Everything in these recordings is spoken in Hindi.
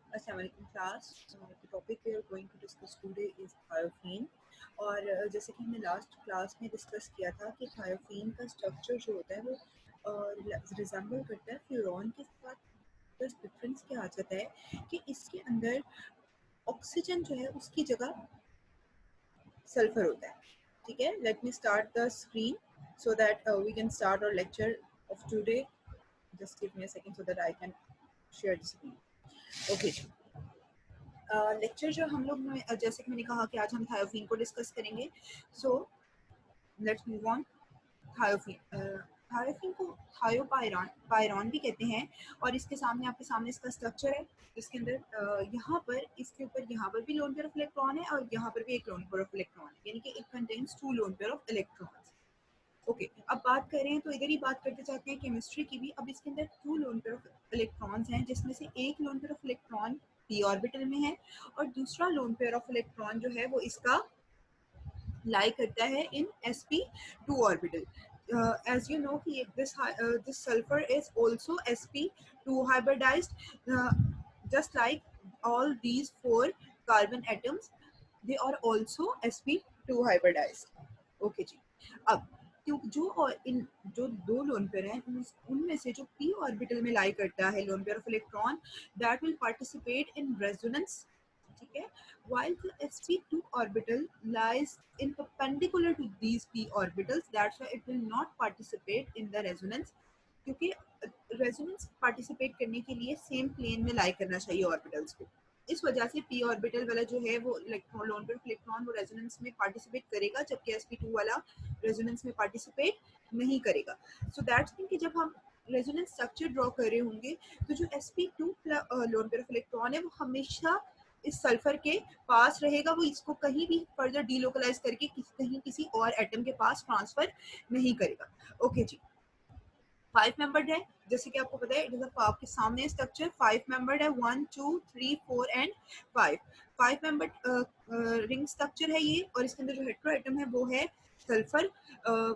Assalamualaikum class. The topic we are going to discuss today is thiophene. और जैसे कि हमने लास्ट क्लास में डिस्कस किया था कि थायोफीन का स्ट्रक्चर जो होता है वो रिजेंबल करता है फ्यूरॉन के साथ। बस डिफरेंस क्या आ जाता है कि इसके अंदर ऑक्सीजन जो है उसकी जगह सल्फर होता है। ठीक है, let me start the screen so that we can start our lecture of today. Just give me a second so that I can share the screen. Okay. Lecture जो हम लोग में जैसे कि मैंने कहा कि आज हम थायोफीन को डिस्कस करेंगे। सो लेट्स मूव ऑन। थायोफीन को पायरॉन भी कहते हैं। और इसके सामने आपके सामने इसका स्ट्रक्चर है जिसके अंदर यहाँ पर इसके ऊपर यहाँ पर भी लोन पेयर ऑफ इलेक्ट्रॉन है और यहाँ पर भी एक लोन पेयर ऑफ इलेक्ट्रॉन है, यानी कि it contains 2 loan pair of electrons. Okay, अब बात करें तो इधर ही बात करते जाते हैं केमिस्ट्री की भी। अब इसके अंदर 2 लोन पेयर ऑफ इलेक्ट्रॉन्स हैं जिसमें से एक loan pair of electron p orbital में है और दूसरा लोन पेयर ऑफ इलेक्ट्रॉन जो है वो इसका लाई करता है इन sp2 orbital. as you know कि this sulfur is also sp2 hybridized, just like all these 4 carbon atoms, they are also sp2 hybridized. Okay जी। अब जो 2 लोन पेयर हैं उनमें से जो p ऑर्बिटल में लाई करता है loan pair of electron, that will participate in resonance. ठीक है, while the sp2 orbital lies in perpendicular to these p orbitals, that's why it will not participate in the resonance, क्योंकि रेजोनेंस पार्टिसिपेट करने के लिए सेम प्लेन में लाई करना चाहिए ऑर्बिटल्स को। इस वजह से p ऑर्बिटल वाला जो है वो electron loan pair of electron वो रेजोनेंस में पार्टिसिपेट करेगा, जबकि sp2 वाला रेजोनेंस में पार्टिसिपेट नहीं करेगा। सो दैट्स मीन कि जब हम रेजोनेंस स्ट्रक्चर ड्रॉ कर रहे होंगे तो जो sp2 loan pair of electron है वो हमेशा इस सल्फर के पास रहेगा, वो इसको कहीं भी फर्दर डीलोकलाइज करके कहीं किसी और एटम के पास ट्रांसफर नहीं करेगा। ओके जी। 5 मेंबर्ड है, जैसे कि आपको पता है, इट इज आपके सामने स्ट्रक्चर 5 मेंबर्ड है, 1 2 3 4 एंड 5 मेंबर्ड रिंग स्ट्रक्चर है ये। और इसके अंदर जो हेटेरो एटम है वो है सल्फर।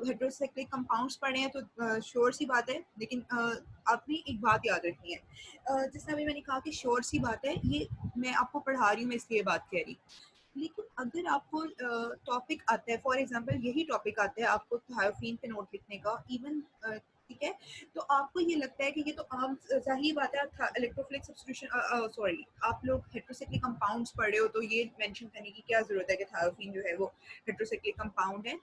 हेटेरोसाइक्लिक कंपाउंड्स पढ़े हैं तो श्योर सी बात है, लेकिन आपने एक बात याद रखनी है। जिसने अभी मैंने कहा कि श्योर सी बात है, ये मैं आपको पढ़ा रही हूँ, मैं इसलिए बात कह रही। लेकिन अगर आपको टॉपिक आता है, फॉर एग्जांपल यही टॉपिक आता है आपको थायोफीन पे नोट लिखने का, इवन ठीक है, तो आपको ये लगता है कि ये तो आम सही बात है, इलेक्ट्रोफिलिक सब्स्टिट्यूशन, सॉरी, आप लोग हेटेरोसाइक्लिक कंपाउंड्स पढ़ रहे हो तो ये मेंशन करने की क्या जरूरत है कि थायोफीन जो है वो हेटेरोसाइक्लिक कंपाउंड है।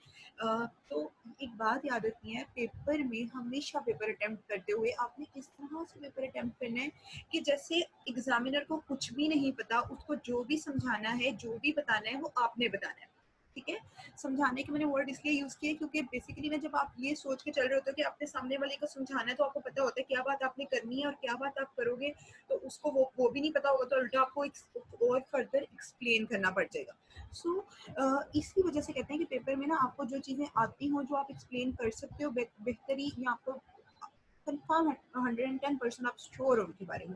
तो एक बात याद रखनी है, पेपर में हमेशा पेपर अटेम्प्ट करते हुए आपने इस तरह से पेपर अटेम्प्ट करना है कि जैसे एग्जामिनर को कुछ भी नहीं पता, उसको जो भी समझाना है, जो भी बताना है वो आपने बताना है। ठीक है, समझाने के मैंने वर्ड इसलिए यूज किए क्योंकि बेसिकली ना जब आप ये सोच के चल रहे होते हो कि अपने सामने वाले को समझाना है तो आपको पता होता है क्या बात आपने करनी है और क्या बात आप करोगे, तो उसको वो भी नहीं पता होगा, तो उल्टा आपको और फर्दर एक्सप्लेन करना पड़ जाएगा। सो इसी वजह से कहते हैं कि पेपर में ना आपको जो चीज़ें आती हों, जो आप एक्सप्लेन कर सकते हो बेहतरी, या आपको कंफर्म 110% आप श्योर हो उनके बारे में,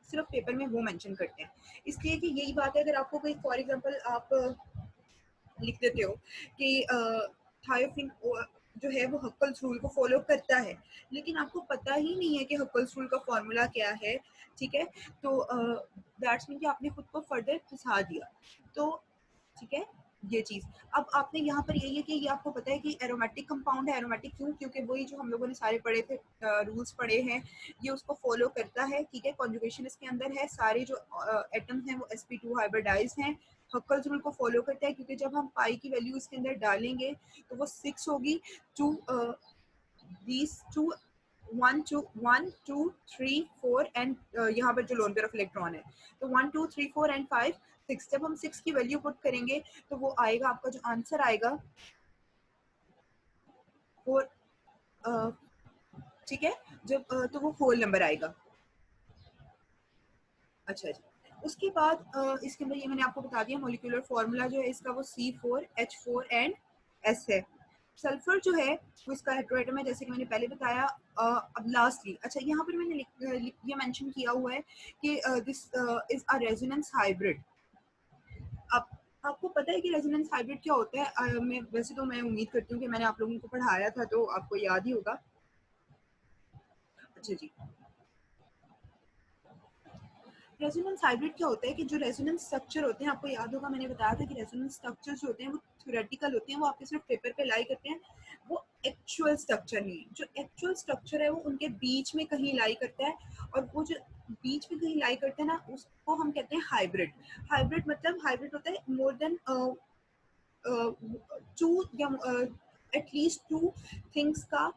सिर्फ पेपर में वो मेंशन करते हैं। इसलिए कि यही बात है, अगर आपको कोई फॉर एग्जांपल आप लिख देते हो कि थायोफिन जो है वो हक्कल्स रूल को फॉलो करता है, लेकिन आपको पता ही नहीं है कि हक्कल्स रूल का फॉर्मूला क्या है, ठीक है, तो दैट्स मीन कि आपने खुद को फर्दर फंसा दिया। तो ठीक है, ये चीज अब आपने यहाँ पर यही है कि ये आपको पता है कि एरोमेटिक कंपाउंड है। एरोमेटिक क्यों? क्योंकि वही जो हम लोगों ने सारे पढ़े थे, रूल्स पढ़े हैं, ये उसको फॉलो करता है। ठीक है, कॉन्जुगेशन इसके अंदर है, सारे जो एटम्स हैं वो sp2 हाइब्रिडाइज हैं, हक्कल्स रूल को फॉलो करता है, क्योंकि जब हम पाई की वैल्यू इसके अंदर डालेंगे तो वो 6 होगी। टू these two 1 2 1 2 3 4 एंड यहाँ पर जो लोन पेयर ऑफ इलेक्ट्रॉन है, तो 1 2 3 4 एंड 5 6। जब हम 6 की वैल्यू पुट करेंगे तो वो आएगा, आपका जो आंसर आएगा 4। ठीक है, जब तो वो होल नंबर आएगा। अच्छा जी, उसके बाद इसके अंदर ये मैंने आपको बता दिया, मोलिकुलर फॉर्मूला जो है इसका वो C4H4 एंड S है। सल्फर जो है वो इसका हेटेरोएटम है, जैसे कि मैंने पहले बताया। अब लास्टली, अच्छा यहाँ पर मैंने ये मेंशन किया हुआ है कि this is a resonance hybrid. अब आपको पता है कि रेजोनेंस हाइब्रिड क्या होता है? मैं वैसे तो मैं उम्मीद करती हूँ कि मैंने आप लोगों को पढ़ाया था तो आपको याद ही होगा। अच्छा जी, रेजोनेंस हाइब्रिड क्या होता है कि जो रेजोनेंस स्ट्रक्चर होते हैं, आपको याद होगा मैंने बताया था कि रेजोनेंस स्ट्रक्चर जो होते हैं वो थ्योरेटिकल होते हैं, वो आपके सिर्फ पेपर पे लाई करते हैं, वो एक्चुअल स्ट्रक्चर नहीं है। जो एक्चुअल स्ट्रक्चर है वो उनके बीच में कहीं लाई करता है, और वो जो बीच में कहीं लाई करते हैं ना, उसको हम कहते हैं हाइब्रिड। हाइब्रिड मतलब हाइब्रिड होता है मोर देन टू या एटलीस्ट टू थिंग्स का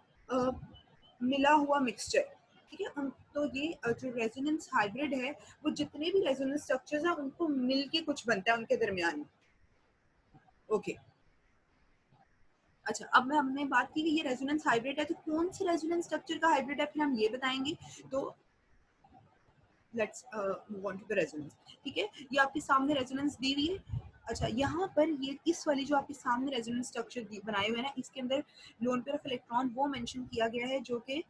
मिला हुआ मिक्सचर। ठीक है, तो ये जो रेजोनेंस हाइब्रिड है वो जितने भी रेजोनेंस स्ट्रक्चर्स हैं उनको मिलके कुछ बनता है उनके दरमियान में। ओके, अच्छा, अब मैं हमने बात की कि ये रेजोनेंस हाइब्रिड है, तो कौन से रेजोनेंस स्ट्रक्चर का हाइब्रिड है फिर हम ये बताएंगे। तो let's move on to the resonance. ठीक है, ये आपके सामने रेजोनेंस दी हुई है। अच्छा, यहाँ पर ये इस वाली जो आपके सामने रेजोनेंस स्ट्रक्चर बनाए हुए हैं ना, इसके अंदर लोन पेयर ऑफ इलेक्ट्रॉन वो मेंशन किया गया है जो कि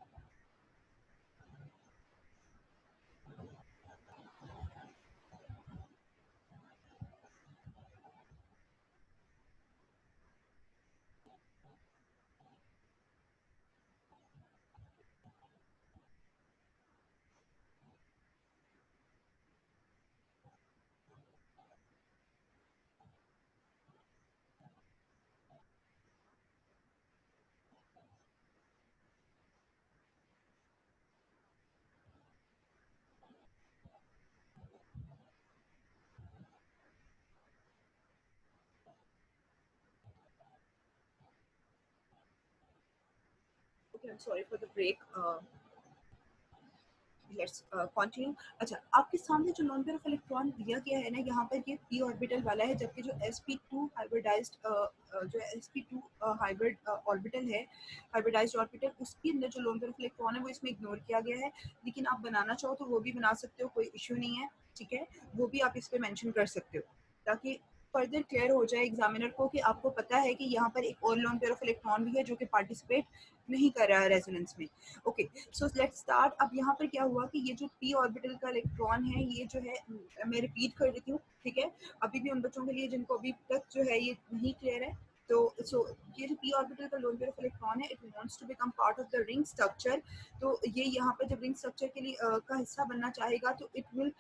okay, I am sorry for the break, let's continue. अच्छा, आपके सामने जो लोन पेयर ऑफ इलेक्ट्रॉन दिया गया है ना, यहाँ पर ये p ऑर्बिटल वाला है, जबकि जो sp2 हाइब्रिडाइज्ड जो sp2 हाइब्रिड ऑर्बिटल है, हाइब्रिडाइज्ड ऑर्बिटल, उसके अंदर जो लोन पेयर ऑफ इलेक्ट्रॉन है वो इसमें इग्नोर किया गया है। लेकिन आप बनाना चाहो तो वो भी बना सकते हो, कोई इश्यू नहीं है। ठीक है, वो भी आप इस पे मेंशन कर सकते हो ताकि फर्दर क्लियर हो जाए एग्जामिनर को कि आपको पता है कि यहाँ पर एक और लोन पेयर ऑफ इलेक्ट्रॉन भी है जो कि पार्टिसिपेट नहीं कर रहा है रेजोनेंस में। Okay, so let's start. अब यहाँ पर क्या हुआ कि ये जो p ऑर्बिटल का इलेक्ट्रॉन है, ये जो है, मैं रिपीट कर देती हूँ। ठीक है, अभी भी उन बच्चों के लिए जिनको अभी तक जो है ये नहीं क्लियर है, तो ये जो p ऑर्बिटल का लोन पेयर ऑफ इलेक्ट्रॉन है, it wants to become part of the ring structure. तो ये यहाँ पर जब रिंग स्ट्रक्चर के लिए का हिस्सा बनना चाहेगा तो it will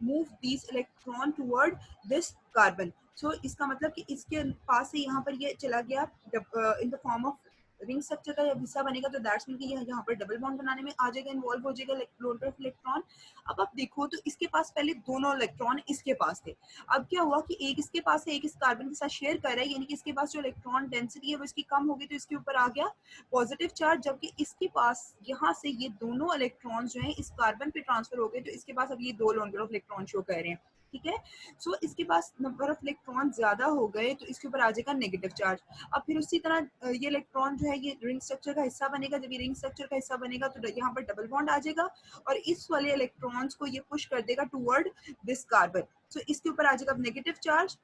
move this electron toward this carbon. So इसका मतलब कि इसके पास से यहाँ पर ये चला गया in the form of ring structure का जब हिस्सा बनेगा, तो दैट्स मीन कि यहाँ पर डबल बॉन्ड बनाने में आ जाएगा, इन्वॉल्व हो जाएगा लोन पेयर ऑफ इलेक्ट्रॉन। अब आप देखो तो इसके पास पहले दोनों इलेक्ट्रॉन इसके पास थे। अब क्या हुआ कि एक इसके पास है, एक इस कार्बन के साथ शेयर कर रहा है, यानी कि इसके पास जो इलेक्ट्रॉन डेंसिटी है वो इसकी कम हो गई, तो इसके ऊपर आ गया पॉजिटिव चार्ज, जबकि इसके पास यहाँ से ये दोनों इलेक्ट्रॉन जो है इस कार्बन पे ट्रांसफर हो गए, तो इसके पास अब ये दो loan pair of electron show कर रहे हैं। ठीक है, सो इसके पास नंबर ऑफ इलेक्ट्रॉन ज्यादा हो गए, तो इसके ऊपर आ जाएगा नेगेटिव चार्ज। अब फिर उसी तरह ये इलेक्ट्रॉन जो है ये रिंग स्ट्रक्चर का हिस्सा बनेगा। जब ये रिंग स्ट्रक्चर का हिस्सा बनेगा तो यहाँ पर डबल बॉन्ड आ जाएगा, और इस वाले इलेक्ट्रॉन्स को ये पुश कर देगा टूवर्ड दिस कार्बन। सो इसके ऊपर आ जाएगा अब नेगेटिव चार्ज।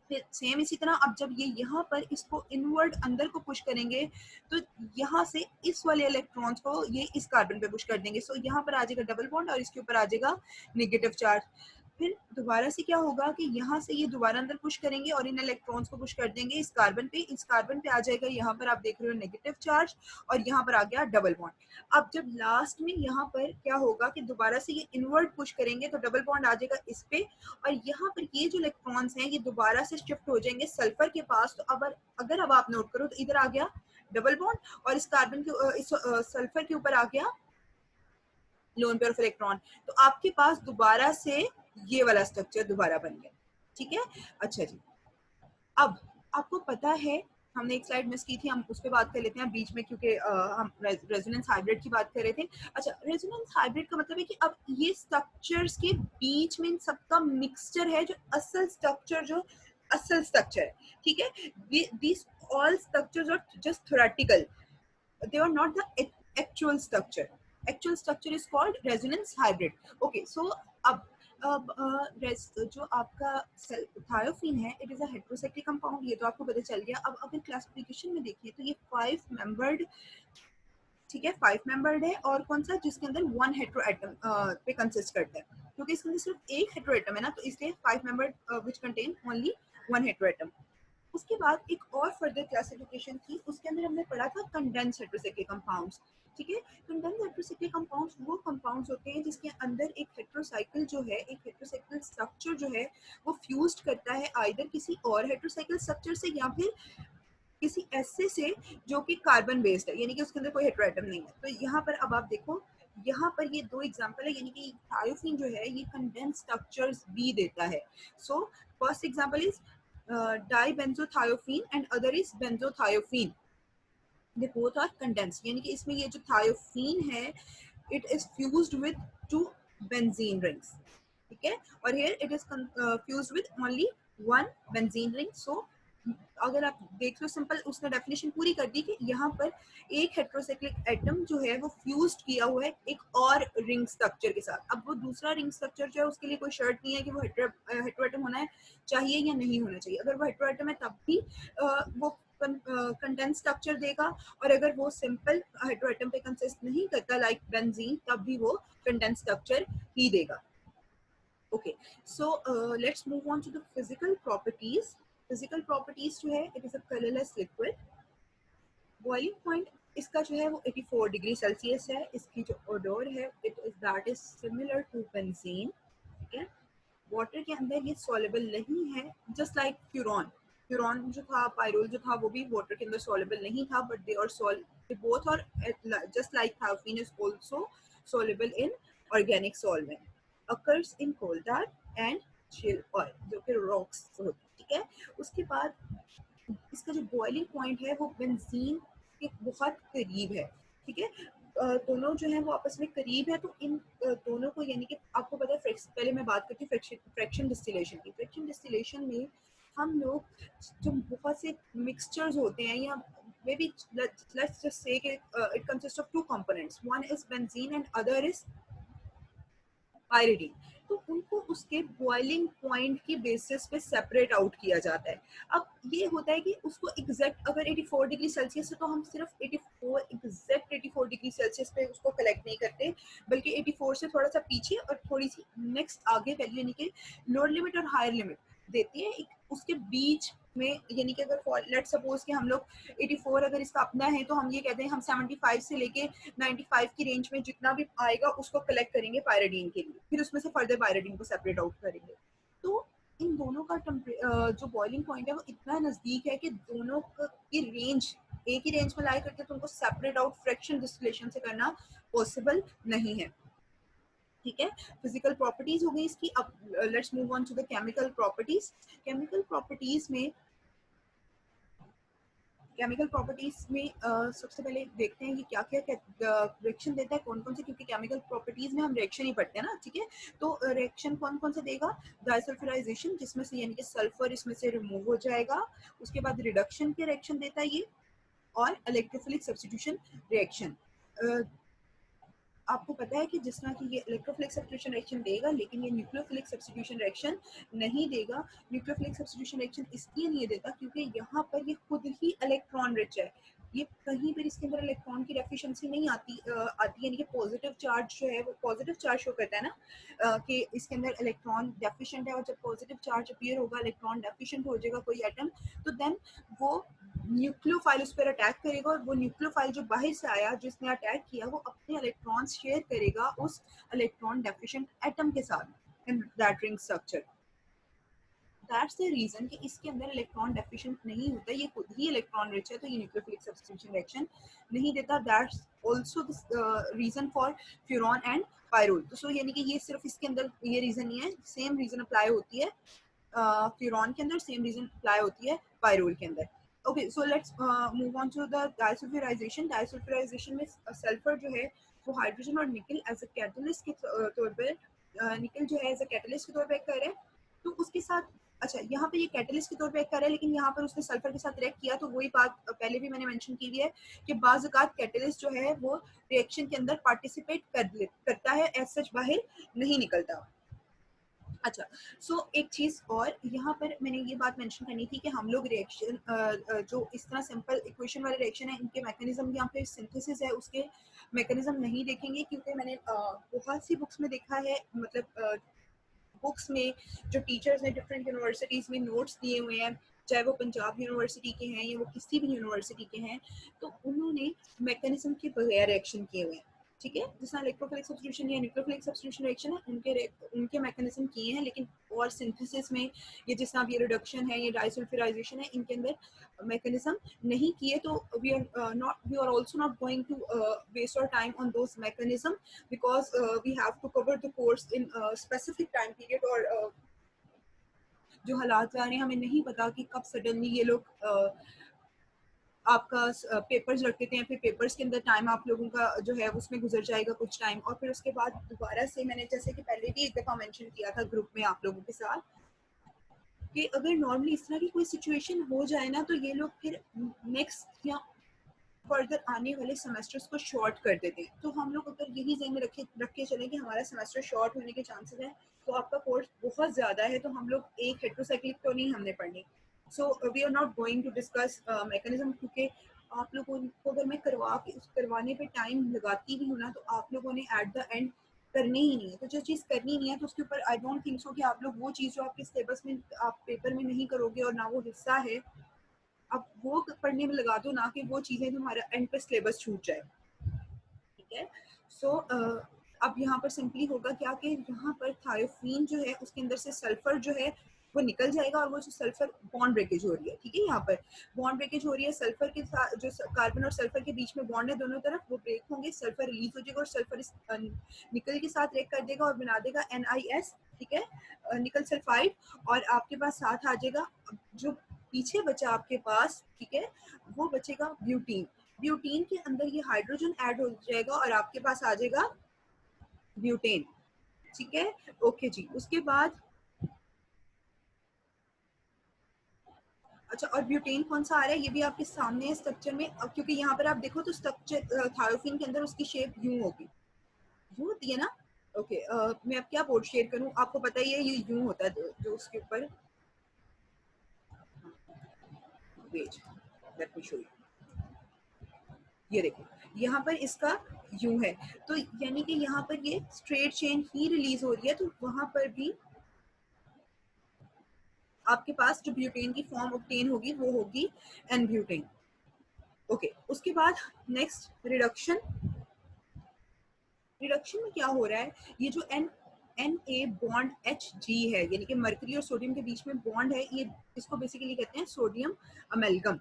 फिर सेम इसी तरह अब जब ये यहाँ पर इसको इनवर्ड अंदर को पुश करेंगे, तो यहाँ से इस वाले इलेक्ट्रॉन्स को ये इस कार्बन पे पुश कर देंगे। सो यहाँ पर आ जाएगा डबल बॉन्ड और इसके ऊपर आ जाएगा नेगेटिव चार्ज। फिर दोबारा से क्या होगा कि यहाँ से ये दोबारा अंदर पुश करेंगे और इन इलेक्ट्रॉन्स को पुश कर देंगे इस कार्बन पे। इस कार्बन पे आ जाएगा, यहाँ पर आप देख रहे हो, नेगेटिव चार्ज, और यहाँ पर आ गया डबल बॉन्ड। अब जब लास्ट में यहाँ पर क्या होगा कि दोबारा से ये इनवर्ट पुश करेंगे तो डबल बॉन्ड आ जाएगा इस पे, और यहाँ पर ये जो इलेक्ट्रॉन्स हैं ये दोबारा से शिफ्ट हो जाएंगे सल्फर के पास। तो अब अगर अब आप नोट करो तो इधर आ गया डबल बॉन्ड, और इस कार्बन के इस सल्फर के ऊपर आ गया लोन पेयर ऑफ इलेक्ट्रॉन। तो आपके पास दोबारा से ये वाला स्ट्रक्चर दोबारा बन गया। ठीक है, अच्छा जी। अब आपको पता है, हमने एक स्लाइड मिस की थी, हम उस पर बात कर लेते हैं बीच में, क्योंकि हम रेजोनेंस हाइब्रिड की बात कर रहे थे। अच्छा, रेजोनेंस हाइब्रिड का मतलब है कि अब ये स्ट्रक्चर्स के बीच में इन सबका मिक्सचर है, जो असल स्ट्रक्चर जो असल स्ट्रक्चर है। ठीक है, this all structures are just theoretical, they are not the actual structure. Actual structure is called resonance hybrid. Okay, so जो आपका थायोफिन है, it is a heterocyclic compound, ये तो आपको पता चल गया। अब अगर क्लासिफिकेशन में देखिए तो ये 5 मेंबर्ड, ठीक है, 5 मेंबर्ड है, और कौन सा, जिसके अंदर 1 हेट्रो एटम पे कंसिस्ट करता है, क्योंकि इसके अंदर सिर्फ एक हेट्रो एटम है ना, तो इसलिए 5 membered which contain only 1 hetero atom. उसके बाद एक और फर्दर क्लासिफिकेशन थी, उसके अंदर हमने पढ़ा था कंडेंस हेट्रोसाइक्लिक कंपाउंड्स। ठीक है। कंडेंस्ड हेटेरोसाइक्लिक कंपाउंड्स वो कंपाउंड्स होते हैं जिसके अंदर एक हेटेरोसाइकिल जो है, एक हेटेरोसाइकिल स्ट्रक्चर जो है वो फ्यूज्ड करता है आइदर किसी और हेटेरोसाइकिल स्ट्रक्चर से या फिर किसी ऐसे से जो कि कार्बन बेस्ड है, यानी कि उसके अंदर कोई हेटेरोएटम नहीं है। तो यहाँ पर अब आप देखो, यहाँ पर ये दो एग्जांपल है, यानी कि थायोफीन जो है ये कंडेंस्ड स्ट्रक्चर्स भी देता है। So first example is dibenzothiophene and other is benzothiophene, they both are condensed, यानी कि इसमें ये जो थायोफीन है it is fused with two benzene rings, ठीक है, और here it is fused with only one benzene ring. So अगर आप देख लो सिंपल उसने डेफिनेशन पूरी कर दी कि यहाँ पर एक हेटेरोसाइक्लिक एटम जो है वो फ्यूज्ड किया हुआ है एक और रिंग स्ट्रक्चर के साथ। अब वो दूसरा रिंग स्ट्रक्चर जो है उसके लिए कोई शर्त नहीं है कि वो हेटेरोएटम होना है चाहिए या नहीं होना चाहिए। अगर वो हेटेरोएटम है तब भी वो कंडेंस स्ट्रक्चर देगा, और अगर वो सिंपल हेटेरोएटम पे कंसिस्ट नहीं करता लाइक बेंजीन तब भी वो कंडेंस स्ट्रक्चर ही देगा। Okay, so let's move on to the physical properties. Physical properties जो है it is a colorless liquid. Boiling point इसका जो है वो 84 डिग्री सेल्सियस है। इसकी जो ओडोर है it is that is similar to benzene, ठीक है। वाटर के अंदर ये soluble नहीं है, just like फ्यूरॉन। फ्यूरॉन जो था, पायरोल जो था, वो भी वाटर के अंदर soluble नहीं था, but they both are just like thiophenes is also soluble in organic solvent. Occurs in coal tar and shale oil, जो कि rocks होती है, ठीक है। उसके बाद इसका जो बॉइलिंग पॉइंट है वो बेंजीन के बहुत करीब है, ठीक है। दोनों जो है वो आपस में करीब है, तो इन दोनों को, यानी कि आपको पता है पहले मैं बात करती हूँ फ्रैक्शन डिस्टिलेशन की। फ्रैक्शन डिस्टिलेशन में हम लोग जो बहुत से मिक्सचर्स होते हैं, या may be let's just say it consist of two components, one is benzene and other is pyridine, तो उनको उसके बॉइलिंग पॉइंट की बेसिस पे सेपरेट आउट किया जाता है। अब ये होता है कि उसको एग्जैक्ट अगर 84 डिग्री सेल्सियस है तो हम सिर्फ 84 एग्जैक्ट 84 डिग्री सेल्सियस पे उसको कलेक्ट नहीं करते, बल्कि 84 से थोड़ा सा पीछे और थोड़ी सी नेक्स्ट आगे वैल्यू, यानी कि लोअर लिमिट और हायर लिमिट देती है उसके बीच में। यानी कि अगर लेट सपोज कि हम लोग 84 अगर इसका अपना है तो हम ये कहते हैं हम 75 से लेके 95 की रेंज में जितना भी आएगा उसको कलेक्ट करेंगे पायरिडीन के लिए, फिर उसमें से फर्दर पायरिडीन को सेपरेट आउट करेंगे। तो इन दोनों का जो बॉइलिंग पॉइंट है वो इतना नजदीक है कि दोनों की रेंज एक ही रेंज में लाया करके तो उनको सेपरेट आउट फ्रैक्शन डिस्टिलेशन से करना पॉसिबल नहीं है, ठीक है। फिजिकल प्रॉपर्टीज हो गई इसकी। अब let's move on to the chemical properties. Chemical properties में केमिकल प्रॉपर्टीज में सबसे पहले देखते हैं कि क्या क्या रिएक्शन देता है, कौन कौन से, क्योंकि केमिकल प्रॉपर्टीज में हम रिएक्शन ही पढ़ते हैं ना, ठीक है। तो रिएक्शन कौन कौन से देगा? डाइसल्फ्यूराइजेशन, जिसमें से यानी कि सल्फर इसमें से रिमूव हो जाएगा। उसके बाद रिडक्शन के रिएक्शन देता है ये, और इलेक्ट्रोफिलिक सब्स्टिट्यूशन रिएक्शन। आपको पता है कि जिस तरह की ये इलेक्ट्रोफिलिक सब्स्टिट्यूशन रिएक्शन देगा, लेकिन ये न्यूक्लियोफिलिक सब्स्टिट्यूशन रिएक्शन नहीं देगा। न्यूक्लियोफिलिक सब्स्टिट्यूशन रिएक्शन इसलिए नहीं देता क्योंकि यहाँ पर ये खुद ही इलेक्ट्रॉन रिच है। ये कहीं पर इसके अंदर इलेक्ट्रॉन की डेफिशिएंसी नहीं आती यानी कि पॉजिटिव चार्ज जो है वो पॉजिटिव चार्ज शो करता है ना, कि इसके अंदर इलेक्ट्रॉन डेफिशिएंट है, और जब पॉजिटिव चार्ज अपीयर होगा, इलेक्ट्रॉन डेफिशिएंट हो जाएगा कोई एटम, तो देन वो न्यूक्लियोफाइल उस पर अटैक करेगा, और वो न्यूक्लियोफाइल जो बाहर से आया जिसने अटैक किया वो अपने इलेक्ट्रॉन्स शेयर करेगा उस इलेक्ट्रॉन डेफिशिएंट एटम के साथ in that ring structure. That's the reason कि इसके अंदर इलेक्ट्रॉन डेफिशिएंट नहीं होता, ये खुद ही इलेक्ट्रॉन रिच है, तो ये न्यूक्लियोफिलिक सब्स्टिट्यूशन रिएक्शन नहीं देता। That's also the reason for furan and pyrrole. तो सो यानी कि ये सिर्फ इसके अंदर ये रीजन नहीं है, सेम रीजन अप्लाई होती है फ्यूरॉन के अंदर, सेम रीजन अप्लाई होती है पायरोल के अंदर। Okay, so let's move on to the desulphurisation. Desulphurisation में सल्फर जो है वो हाइड्रोजन और निकल एज अ कैटलिस्ट के तौर पर, निकल जो है एज अ कैटलिस्ट के तौर पर कर रहा है, तो उसके साथ अच्छा यहाँ पे ये कैटलिस्ट के तौर पे कर रहा है, लेकिन यहाँ पर उसने सल्फर के साथ रिएक्ट किया, तो वही बात पहले भी मैंने मेंशन की हुई है कि बाज़ औक़ात कैटलिस्ट जो है वो रिएक्शन के अंदर पार्टिसिपेट करता है, एज सच बाहर नहीं निकलता। अच्छा, सो एक चीज़ और यहाँ पर मैंने ये बात मेंशन करनी थी कि हम लोग रिएक्शन जो इस तरह सिंपल इक्वेशन वाले रिएक्शन है इनके मैकेनिज्म या फिर सिंथेसिस है उसके मैकेनिज्म नहीं देखेंगे, क्योंकि मैंने बहुत सी बुक्स में देखा है, मतलब बुक्स में जो टीचर्स ने डिफरेंट यूनिवर्सिटीज़ में नोट्स दिए हुए हैं चाहे वो पंजाब यूनिवर्सिटी के हैं या वो किसी भी यूनिवर्सिटी के हैं, तो उन्होंने मैकेनिज्म के बगैर रिएक्शन किए हुए हैं, ठीक है। जिस तरह इलेक्ट्रोफिलिक सब्स्टिट्यूशन या न्यूक्लियोफिलिक सब्स्टिट्यूशन रिएक्शन है, उनके मैकेनिज्म किए हैं, लेकिन और सिंथेसिस में ये जिस तरह ये रिडक्शन है, ये डाइसल्फ्यूराइजेशन है, इनके अंदर मैकेनिज्म नहीं किए, तो we are also not going to waste our time on those mechanism, because we have to cover the course in specific time period, और जो हालात आ रहे हैं हमें नहीं पता कि कब सडनली ये लोग आपका पेपर्स रख देते हैं, फिर पेपर्स के अंदर टाइम आप लोगों का जो है उसमें गुजर जाएगा कुछ टाइम, और फिर उसके बाद दोबारा से मैंने जैसे कि पहले भी एक दफ़ा मेंशन किया था ग्रुप में आप लोगों के साथ कि अगर नॉर्मली इस तरह की कोई सिचुएशन हो जाए ना, तो ये लोग फिर नेक्स्ट या फर्दर आने वाले सेमेस्टर्स को शॉर्ट कर देते हैं। तो हम लोग अगर यही ज़हन में रख के चलें कि हमारा सेमेस्टर शॉर्ट होने के चांसेस हैं, तो आपका कोर्स बहुत ज़्यादा है, तो हम लोग एक हेट्रोसाइक्लिक तो नहीं हमने पढ़नी। So we are not going to discuss mechanism, क्योंकि आप लोगों को अगर मैं करवाने पे टाइम लगाती भी हूँ ना, तो आप लोगों ने एट द एंड करनी ही नहीं है। तो जो चीज़ करनी नहीं है, तो उसके ऊपर आई डोंट थिंक सो कि आप लोग वो चीज़ जो आपके सिलेबस में आप पेपर में नहीं करोगे और ना वो हिस्सा है, अब वो पढ़ने में लगा दो, ना कि वो चीज़ें जो हमारा एंड पे सिलेबस छूट जाए, ठीक है। सो अब यहाँ पर सिंपली होगा क्या कि यहाँ पर थायोफीन जो है उसके अंदर से सल्फर जो है वो निकल जाएगा, और वो जो सल्फर बॉन्ड ब्रेकेज हो रही है, ठीक है, यहाँ पर बॉन्ड ब्रेकेज हो रही है, सल्फर के साथ जो कार्बन और सल्फर के बीच में बॉन्ड है दोनों तरफ, वो ब्रेक होंगे, सल्फर रिलीज हो जाएगा और सल्फर इस निकल के साथ रिएक्ट कर देगा और बना देगा NiS, ठीक है, निकल सल्फाइड, और आपके पास साथ आ जाएगा जो पीछे बचा आपके पास, ठीक है, वो बचेगा ब्यूटीन। ब्यूटीन के अंदर ये हाइड्रोजन ऐड हो जाएगा और आपके पास आ जाएगा ब्यूटेन, ठीक है। ओके जी, उसके बाद अच्छा, और ब्यूटेन कौन सा आ रहा है ये भी आपके सामने है स्ट्रक्चर में। अब क्योंकि यहाँ पर आप देखो तो स्ट्रक्चर थायोफिन के अंदर उसकी शेप यूं होगी, यूं होती है ना। ओके, मैं अब क्या बोर्ड शेयर करूँ, आपको पता ही है ये यूं होता है, जो उसके ऊपर, wait let me show you, ये देखो यहाँ पर इसका यूं है, तो यानी कि यहाँ पर ये स्ट्रेट चेन ही रिलीज हो रही है, तो वहां पर भी आपके पास जो ब्यूटेन की फॉर्म ऑब्टेन होगी वो होगी एन ब्यूटेन। ओके, उसके बाद नेक्स्ट रिडक्शन। रिडक्शन में क्या हो रहा है, ये जो Na बॉन्ड Hg है, यानी कि मरकरी और सोडियम के बीच में बॉन्ड है, ये इसको बेसिकली कहते हैं सोडियम अमेलगम।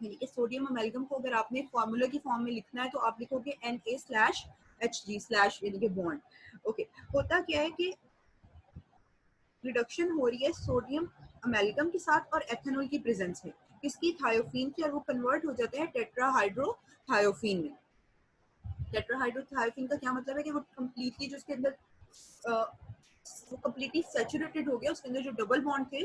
यानी कि सोडियम अमेलगम को अगर आपने फॉर्मूला की फॉर्म में लिखना है, तो आप लिखोगे Na/Hg/ यानी कि बॉन्ड। ओके, होता क्या है कि रिडक्शन हो रही है सोडियम अमेलगम के साथ और एथेनॉल की प्रेजेंस में, किसकी, थायोफीन की, और वो कन्वर्ट हो जाते हैं टेट्राहाइड्रोथायोफीन में। टेट्राहाइड्रोथायोफीन का क्या मतलब है कि वो कम्प्लीटली जो उसके अंदर वो कम्प्लीटली सैचुरेटेड हो गया, उसके अंदर जो डबल बॉन्ड थे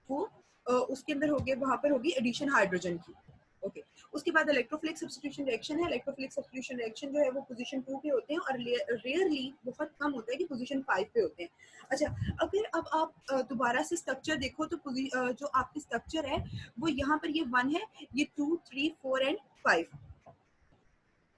वो उसके अंदर हो गए, वहां पर होगी एडिशन हाइड्रोजन की। ओके, उसके बाद इलेक्ट्रोफिलिक सब्स्टिट्यूशन रिएक्शन है। इलेक्ट्रोफिलिक सब्स्टिट्यूशन रिएक्शन जो है वो पोजीशन 2 पे होते हैं, और रेयरली बहुत कम होता है कि पोजीशन 5 पे होते हैं। अच्छा, अगर अब आप दोबारा से स्ट्रक्चर देखो, तो जो आपकी स्ट्रक्चर है वो यहाँ पर ये 1 है, ये 2, 3, 4 एंड 5,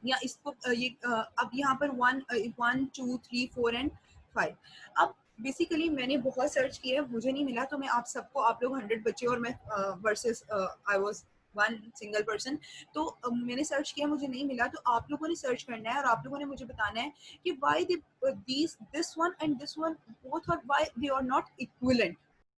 या इसको अब यहाँ पर 1, 1, 2, 3, 4 एंड 5। अब बेसिकली मैंने बहुत सर्च किया है, मुझे नहीं मिला, तो मैं आप सबको, आप लोग 100 बच्चे और मैं versus I was one single person, तो मैंने सर्च किया, मुझे नहीं मिला, तो आप लोगों ने सर्च करना है और आप लोगों ने मुझे बताना है कि why this one and this one both are, why they are not equivalent.